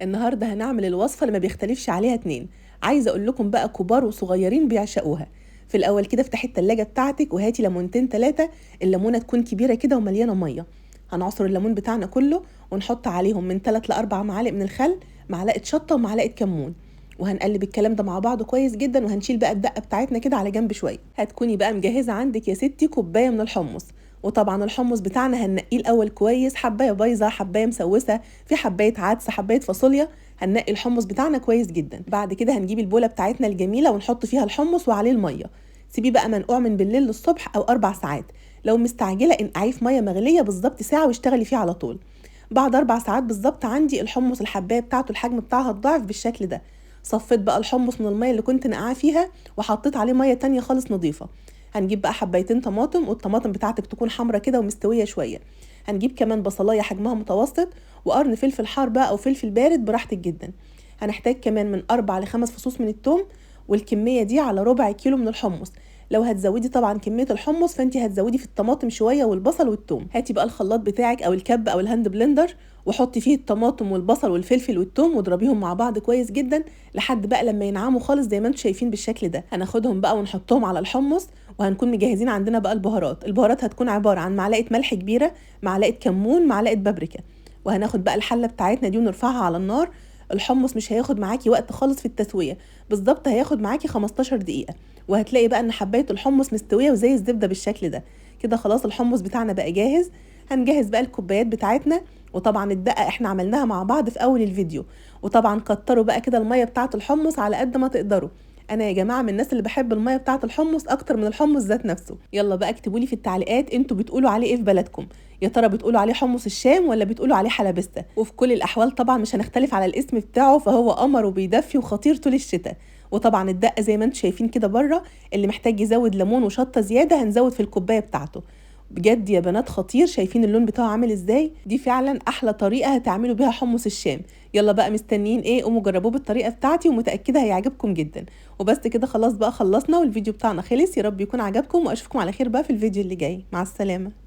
النهارده هنعمل الوصفه اللي ما بيختلفش عليها اتنين. عايزه اقول لكم بقى كبار وصغيرين بيعشقوها. في الاول كده افتحي التلاجة بتاعتك وهاتي ليمونتين 3. الليمونه تكون كبيره كده ومليانه ميه. هنعصر الليمون بتاعنا كله ونحط عليهم من 3 ل 4 معالق من الخل، معلقه شطه ومعلقه كمون، وهنقلب الكلام ده مع بعض كويس جدا. وهنشيل بقى الدقه بتاعتنا كده على جنب شويه. هتكوني بقى مجهزه عندك يا ستي كوبايه من الحمص. وطبعا الحمص بتاعنا هننقيه الاول كويس، حبايه بايظه حبايه مسوسه، في حبايه عدس حبايه فاصوليا. هننقي الحمص بتاعنا كويس جدا. بعد كده هنجيب البوله بتاعتنا الجميله ونحط فيها الحمص وعليه الميه. سيبيه بقى منقوع من بالليل للصبح او 4 ساعات. لو مستعجله انقعيه في ميه مغليه بالظبط ساعه واشتغلي فيه على طول. بعد 4 ساعات بالظبط عندي الحمص الحبايه بتاعته الحجم بتاعها اتضاعف بالشكل ده. صفيت بقى الحمص من الميه اللي كنت نقعاه فيها وحطيت عليه ميه تانية خالص نظيفه. هنجيب بقى حبايتين طماطم، والطماطم بتاعتك تكون حمرا كده ومستويه شويه. هنجيب كمان بصلايه حجمها متوسط، وقرن فلفل حار بقى او فلفل بارد براحتك جدا. هنحتاج كمان من 4 ل5 فصوص من الثوم، والكميه دي على ربع كيلو من الحمص. لو هتزودي طبعا كميه الحمص فانت هتزودي في الطماطم شويه والبصل والثوم. هاتي بقى الخلاط بتاعك او الكب او الهاند بلندر، وحطي فيه الطماطم والبصل والفلفل والثوم واضربيهم مع بعض كويس جدا لحد بقى لما ينعموا خالص زي ما انتم شايفين بالشكل ده. هناخدهم بقى ونحطهم على الحمص. وهنكون مجهزين عندنا بقى البهارات هتكون عباره عن معلقه ملح كبيره، معلقه كمون، معلقه بابريكا. وهناخد بقى الحله بتاعتنا دي ونرفعها على النار. الحمص مش هياخد معاكي وقت خالص في التسويه، بالظبط هياخد معاكي 15 دقيقه. وهتلاقي بقى ان حبايه الحمص مستويه وزي الزبده بالشكل ده. كده خلاص الحمص بتاعنا بقى جاهز. هنجهز بقى الكوبايات بتاعتنا. وطبعا الدقه احنا عملناها مع بعض في اول الفيديو. وطبعا كتروا بقى كده الميه بتاعه الحمص على قد ما تقدروا. انا يا جماعه من الناس اللي بحب الميه بتاعه الحمص اكتر من الحمص ذات نفسه. يلا بقى اكتبوا لي في التعليقات انتوا بتقولوا عليه ايه في بلدكم. يا ترى بتقولوا عليه حمص الشام ولا بتقولوا عليه حلبسته؟ وفي كل الاحوال طبعا مش هنختلف على الاسم بتاعه، فهو قمر وبيدفي وخطير طول الشتاء. وطبعا الدقه زي ما انتم شايفين كده بره. اللي محتاج يزود ليمون وشطه زياده هنزود في الكوبايه بتاعته. بجد يا بنات خطير. شايفين اللون بتاعه عامل ازاي؟ دي فعلا احلى طريقه هتعملوا بيها حمص الشام. يلا بقى مستنيين ايه؟ قوموا جربوه بالطريقه بتاعتي ومتاكده هيعجبكم جدا. وبس كده خلاص بقى خلصنا والفيديو بتاعنا خلص. يا رب يكون عجبكم واشوفكم على خير بقى في الفيديو اللي جاي. مع السلامه.